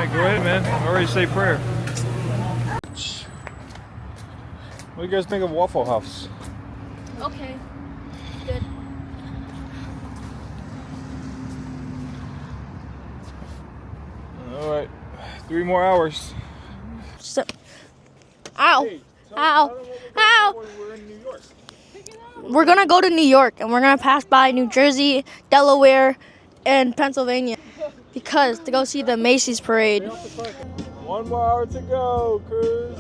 right, go ahead, man. I'm already say prayer. What do you guys think of Waffle House? Okay. Good. All right, 3 more hours. So, ow. Hey, Ow. Ow. when we're in New York. We're going to go to New York, and we're going to pass by New Jersey, Delaware, and Pennsylvania because to go see the Macy's parade. 1 more hour to go, Cruz.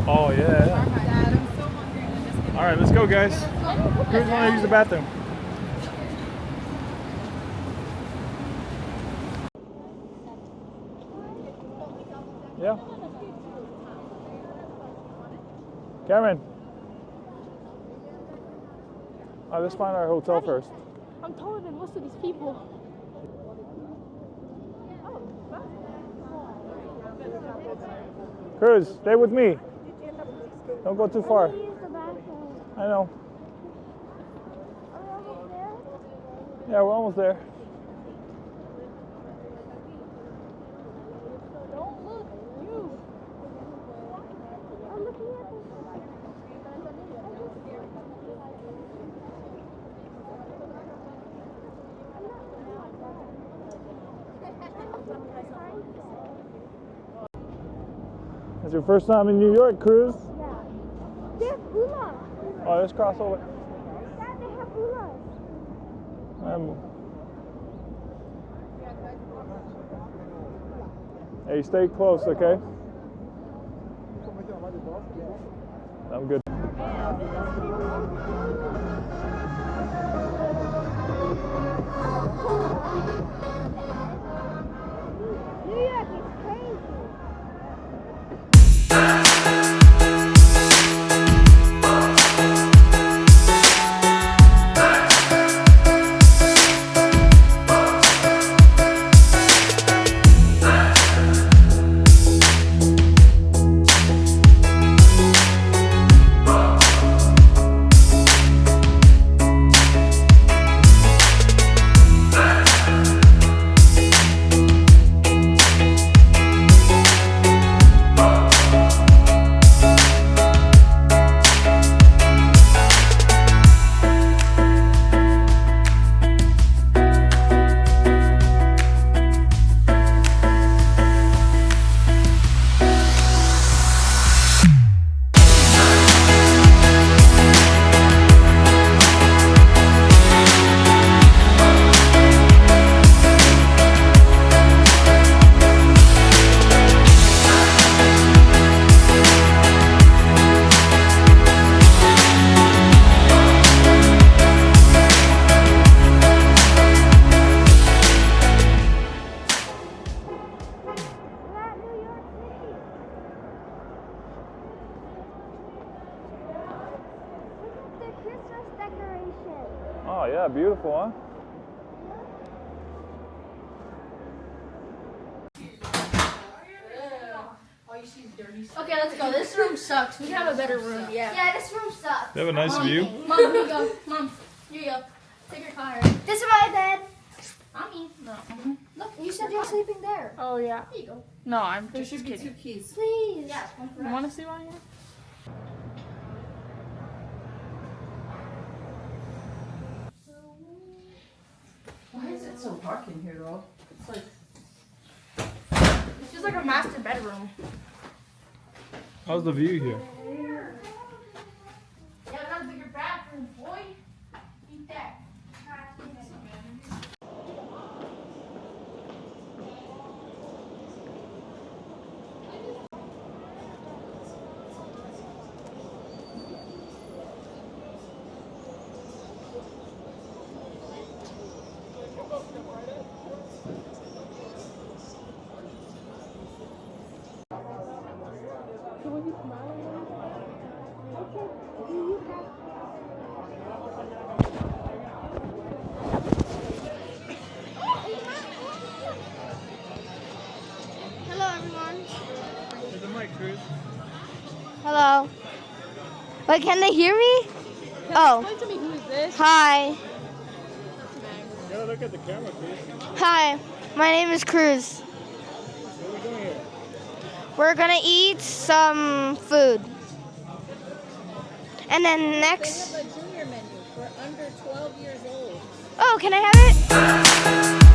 Oh, yeah. All right, let's go, guys. Who's want to use the bathroom? Yeah. Cameron. All right, let's find our hotel first. I'm taller than most of these people. Cruz, stay with me. Don't go too far. I know. Yeah, we're almost there. Don't look, you. I'm looking at this. It's your first time in New York, Cruz? Yeah. They have hula. Oh, let's cross over. Dad, they have hula. Hey, stay close, okay? I'm good. New York is crazy. Oh, yeah, beautiful, huh? Okay, let's go. This room sucks. We have a better room. Yeah. Yeah, this room sucks. They have a nice view. Mom, here you go. Mom, here you go. Take your car. This is my bed. Mommy. No. Look, you said you're sleeping there. Oh yeah. Here you go. No, I'm There just should be kidding. 2 keys. Please. Yeah. One for You us. want to see one here? Why is it so dark in here though? It's like It's just like a master bedroom. How's the view here? Yeah, that's a bigger bathroom, boy. Eat that. Hello, everyone. There's a mic, Cruz. Hello. Wait, can they hear me? Oh. Explain to me who is this? Hi. You gotta look at the camera, Cruz. Hi. My name is Cruz. What are we doing here? We're gonna eat some food. And then they next. have a junior menu for under 12 years old. Oh, can I have it?